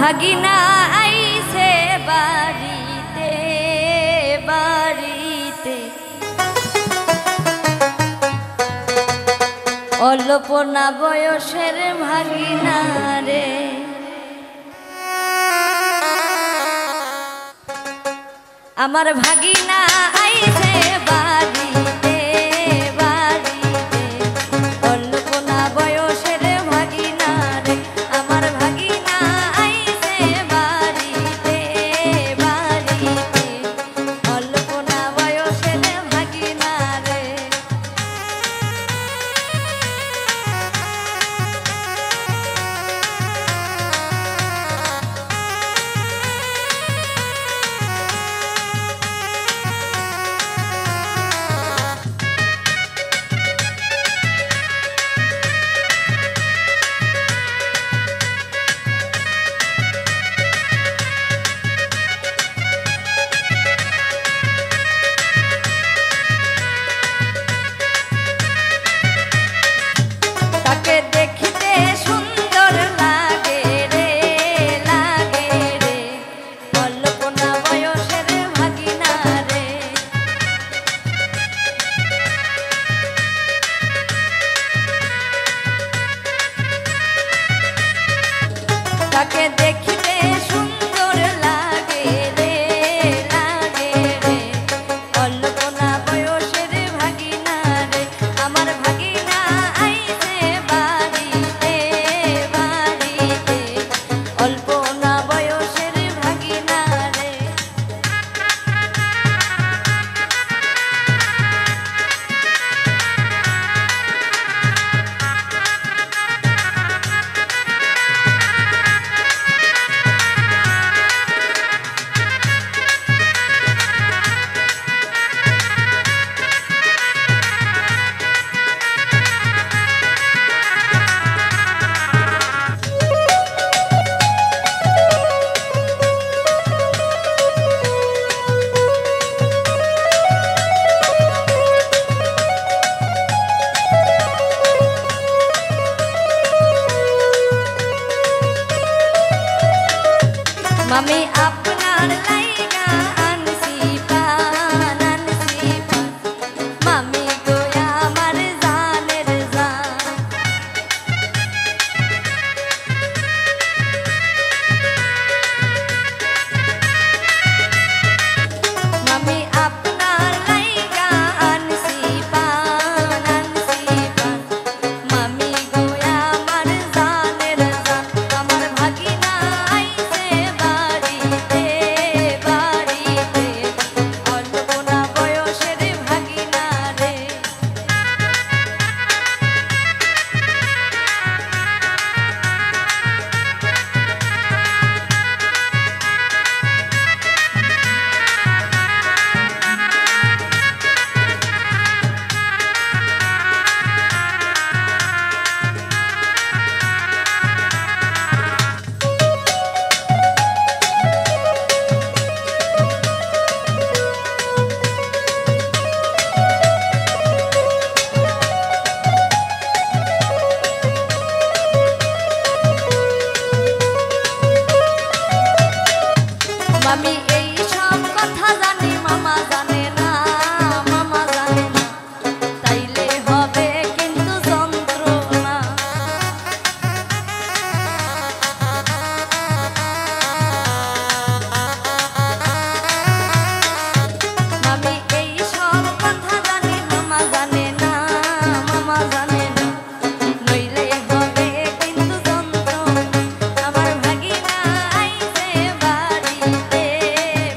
ভাগিনা আইছে বাড়িতে বাড়িতে, অল্পনা বয়সের ভাগিনা রে। আমার ভাগিনা আইছে বাড়িতে বাড়িতে, অল্পনা বয়সের ভাগিনা রে। আমার ভাগিনা আইছে বাড়িতে বাড়িতে, অল্পনা বয়সের ভাগিনা রে। তাকে দেখিতে সুন্দর লাগে রে লাগে রে, অল্পনা বয়সের ভাগিনা রে। আমার ভাগিনা আইছে বাড়িতে বাড়িতে, অল্পনা বয়সের ভাগিনা রে। মামি আপনার লাইগা আনছি পান আনছি পান, মামি গো আমার জানের জান। মামি আপনার লাইগা আনছি পান আনছি পান, মামি গো আমার জানের জান। আমার ভাগিনা আইছে বাড়িতে বাড়িতে, অল্পনা বয়সের ভাগিনা রে। মামি এই সব কথা জানি, মামা জানে না মামা জানে না, তাইলে হবে কিন্তু যন্ত্রণা। মামি এই সব কথা জানি, মামা জানে না মামা জানে না, নইলে হবে কিন্তু যন্ত্রণা। আমার ভাগিনা আইছে বাড়িতে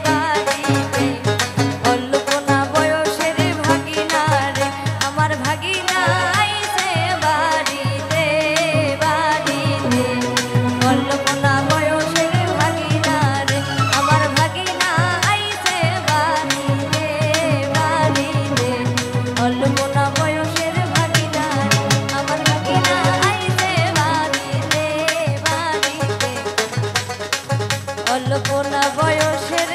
বাড়িতে, অল্পনা বয়সের ভাগিনা রে। আমার ভাগিনা আইছে বাড়িতে বাড়িতে, অল্পনা বয়সের ভাগিনা রে। আমার ভাগিনা আইছে বাড়িতে বাড়িতে, অল্পনা বয়সের ভাগিনা রে। আমার ভাগিনা আইছে বাড়িতে বাড়িতে, অল্পনা বয়সের